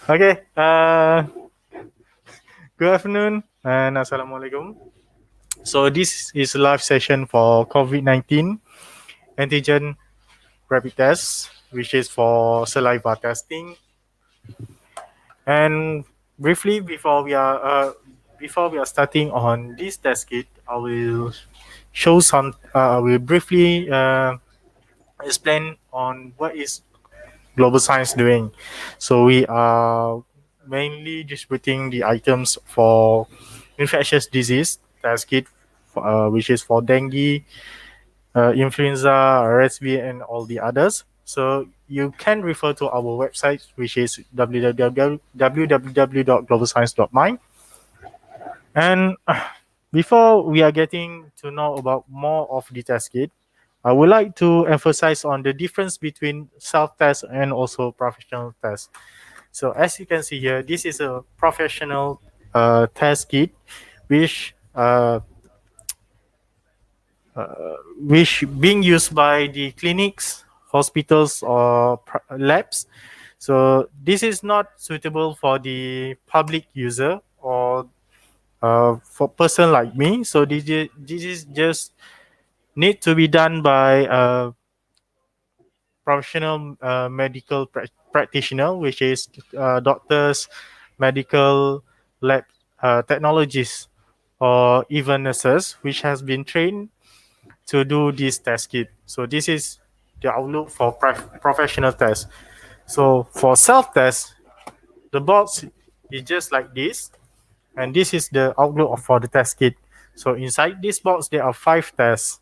Okay. Good afternoon and assalamualaikum. So this is a live session for COVID-19 antigen rapid test, which is for saliva testing. And briefly, before we are starting on this test kit, I will show some. I will briefly explain on what is global science doing. So we are mainly distributing the items for infectious disease test kit, which is for dengue, influenza, RSV, and all the others. So you can refer to our website, which is www.globalscience.my. And before we are getting to know about more of the test kit, I would like to emphasize on the difference between self-test and also professional test. So as you can see here, this is a professional test kit, which uh, which being used by the clinics, hospitals, or labs. So this is not suitable for the public user or for person like me. So this is just need to be done by professional medical practitioner, which is doctors, medical lab technologists, or even nurses, which has been trained to do this test kit. So this is the outlook for professional test. So for self test, the box is just like this, and this is the outlook for the test kit. So inside this box, there are 5 tests.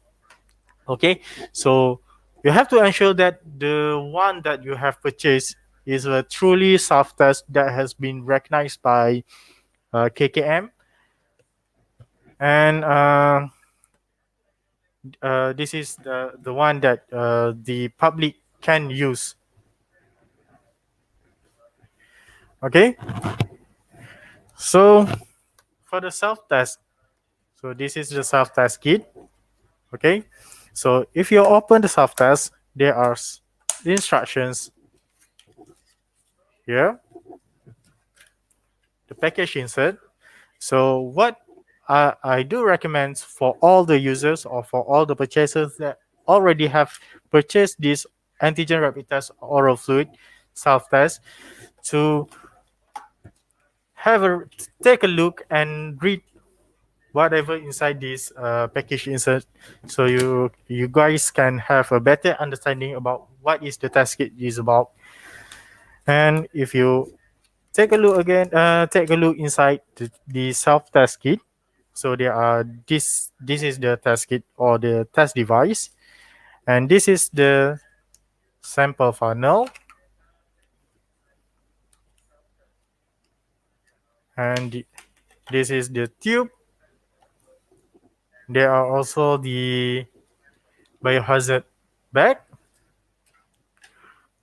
Okay, so you have to ensure that the one that you have purchased is a truly self test that has been recognized by KKM, and this is the one that the public can use. Okay, so for the self test, so this is the self test kit. Okay, so if you open the self test, there are the instructions here, the package insert. So what I do recommend for all the users or for all the purchasers that already have purchased this antigen rapid test oral fluid self test to have a take a look and read whatever inside this package insert, so you guys can have a better understanding about what is the test kit is about. And if you take a look inside the self test kit. So there are this is the test kit or the test device, and this is the sample funnel, and this is the tube. There are also the biohazard bag,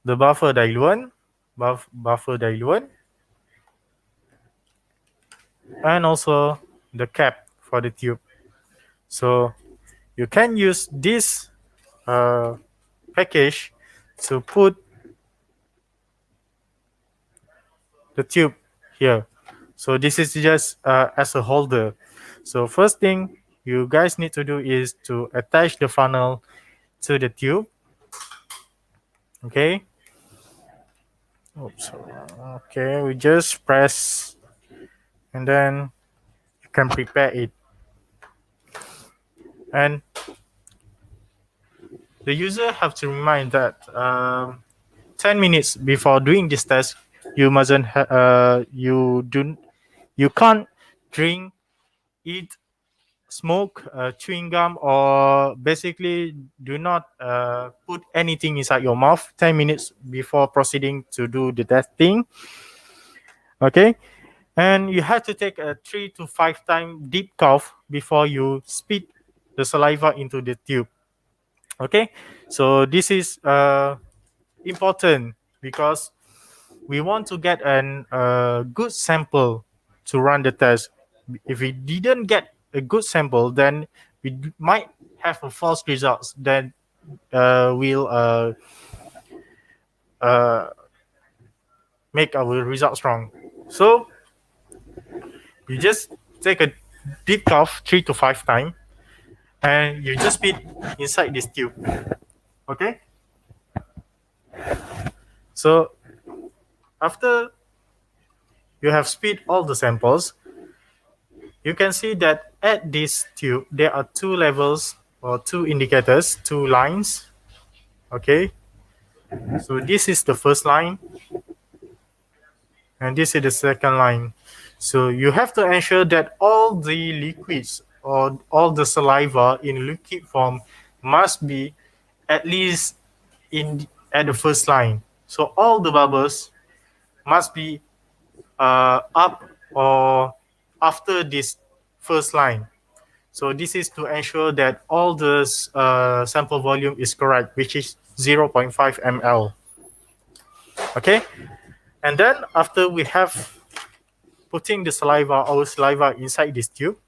the buffer diluent, and also the cap for the tube. So you can use this uh, package to put the tube here. So this is just as a holder. So first thing you guys need to do is to attach the funnel to the tube. Okay. Oops. Okay, we just press and then you can prepare it. And the user have to remind that 10 minutes before doing this test, you mustn't you can't drink, eat, smoke, chewing gum, or basically do not put anything inside your mouth 10 minutes before proceeding to do the testing. Okay, and you have to take a 3 to 5 time deep cough before you spit the saliva into the tube. Okay, so this is important because we want to get an good sample to run the test. If we didn't get a good sample, then we might have a false results. Then will uh, make our results wrong. So you just take a deep cough 3 to 5 times, and you just spit inside this tube. Okay. So after you have spit all the samples, you can see that at this tube there are two levels or two indicators, two lines. Okay. So this is the first line, and this is the second line. So you have to ensure that all the liquids or all the saliva in liquid form must be at least in at the first line. So all the bubbles must be up or after this first line. So this is to ensure that all the sample volume is correct, which is 0.5 ml. Okay, and then after we have putting the our saliva inside this tube,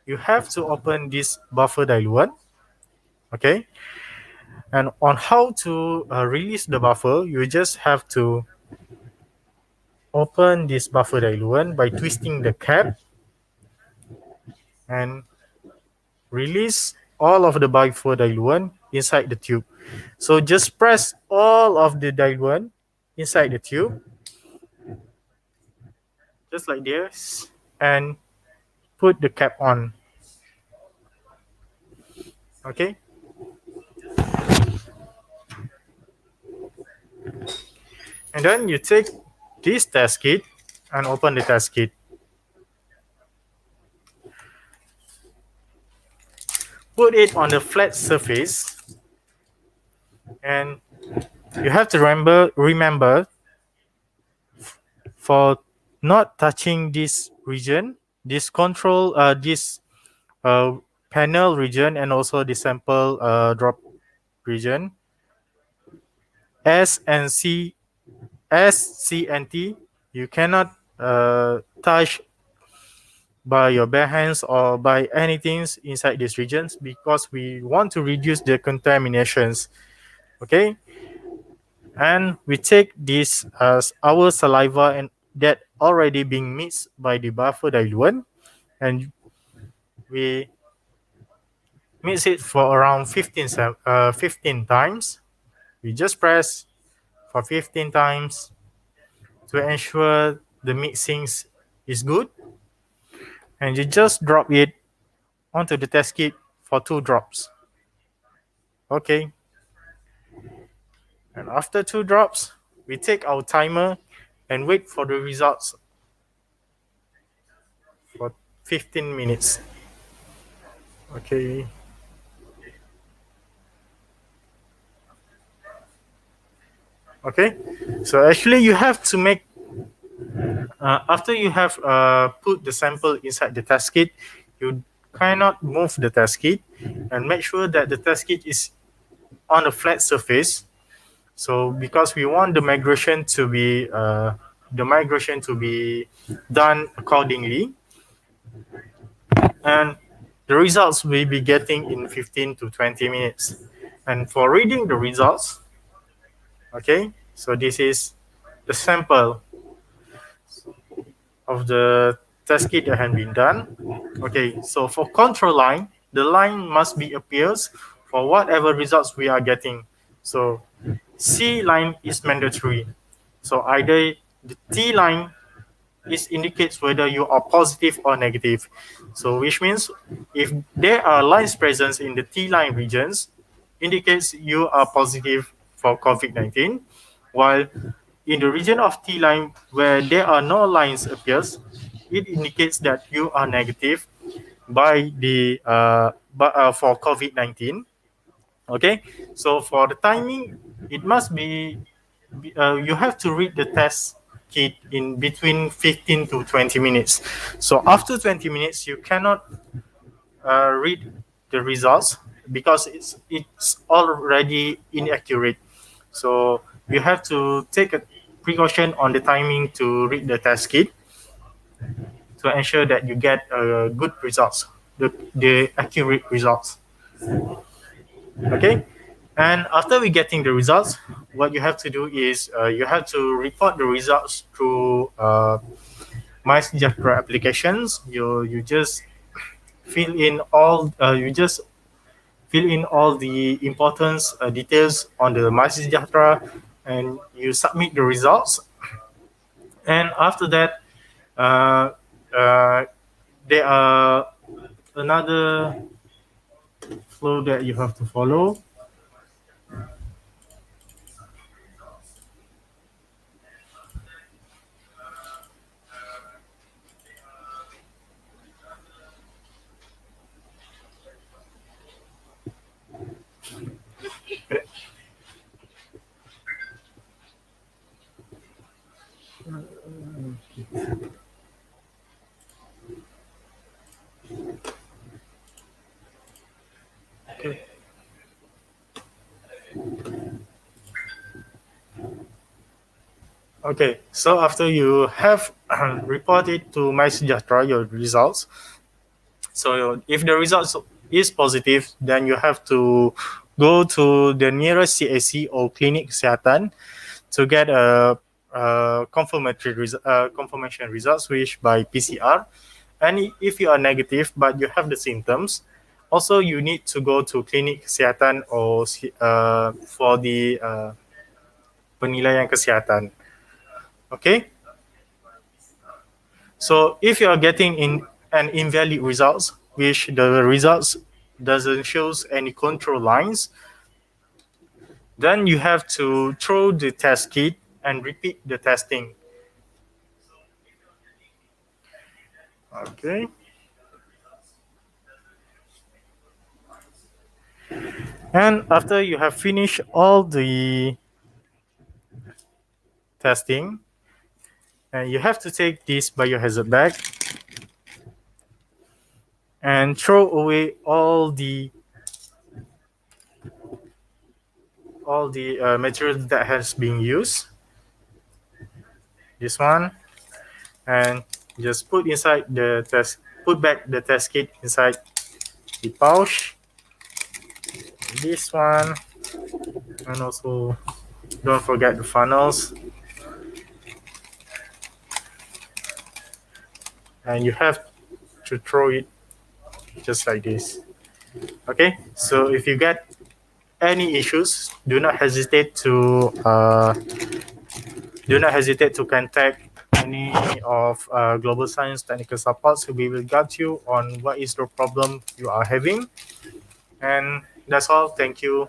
you have to open this buffer diluent. Okay, and on how to release the buffer, you just have to open this buffer diluent by twisting the cap and release all of the buffer diluent inside the tube. So just press all of the diluent inside the tube, just like this, and put the cap on. Okay. And then you take this test kit and open the test kit. Put it on the flat surface, and you have to remember for not touching this region, this control, this uh, panel region, and also the sample drop region. S and C, S, C, and T, you cannot touch by your bare hands or by anything inside these regions because we want to reduce the contaminations. Okay, and we take this as our saliva and that already being mixed by the buffer diluent, and we mix it for around 15 times. We just press for 15 times to ensure the mixing is good, and you just drop it onto the test kit for 2 drops. Okay, and after 2 drops, we take our timer and wait for the results for 15 minutes. Okay. Okay, so actually you have to make, after you have put the sample inside the test kit, you cannot move the test kit and make sure that the test kit is on a flat surface. So because we want the migration to be done accordingly, and the results will be getting in 15 to 20 minutes. And for reading the results, okay, so this is the sample of the test kit that has been done. Okay, so for control line, the line must be appears for whatever results we are getting. So C line is mandatory. So either the T line indicates whether you are positive or negative. So which means if there are lines present in the T line regions, indicates you are positive for COVID-19, while in the region of T line where there are no lines appears, it indicates that you are negative by the for COVID-19. Okay, so for the timing, it must be you have to read the test kit in between 15 to 20 minutes. So after 20 minutes, you cannot read the results because it's already inaccurate. So you have to take a precaution on the timing to read the test kit to ensure that you get good results, the accurate results. Okay, and after we getting the results, what you have to do is you have to report the results through MySejahtera applications. You just fill in all you just fill in all the important details on the MySejahtera, and you submit the results. And after that, uh, uh, there are another flow that you have to follow. Okay. Okay, so after you have reported to MySejahtera your results, so if the results is positive, then you have to go to the nearest CAC or clinic kesihatan to get a confirmation results, which by PCR. And if you are negative but you have the symptoms, also you need to go to clinic kesihatan or for the penilaian kesihatan. Okay. So if you are getting in an invalid results, which the results doesn't shows any control lines, then you have to throw the test kit and repeat the testing. Okay. And after you have finished all the testing, you have to take this biohazard bag and throw away all the materials that has been used. This one, and just put back the test kit inside the pouch. This one, and also don't forget the funnels. And you have to throw it just like this. Okay, so if you get any issues, do not hesitate to contact any of Global Science technical supports. We will guide you on what is the problem you are having. And that's all. Thank you.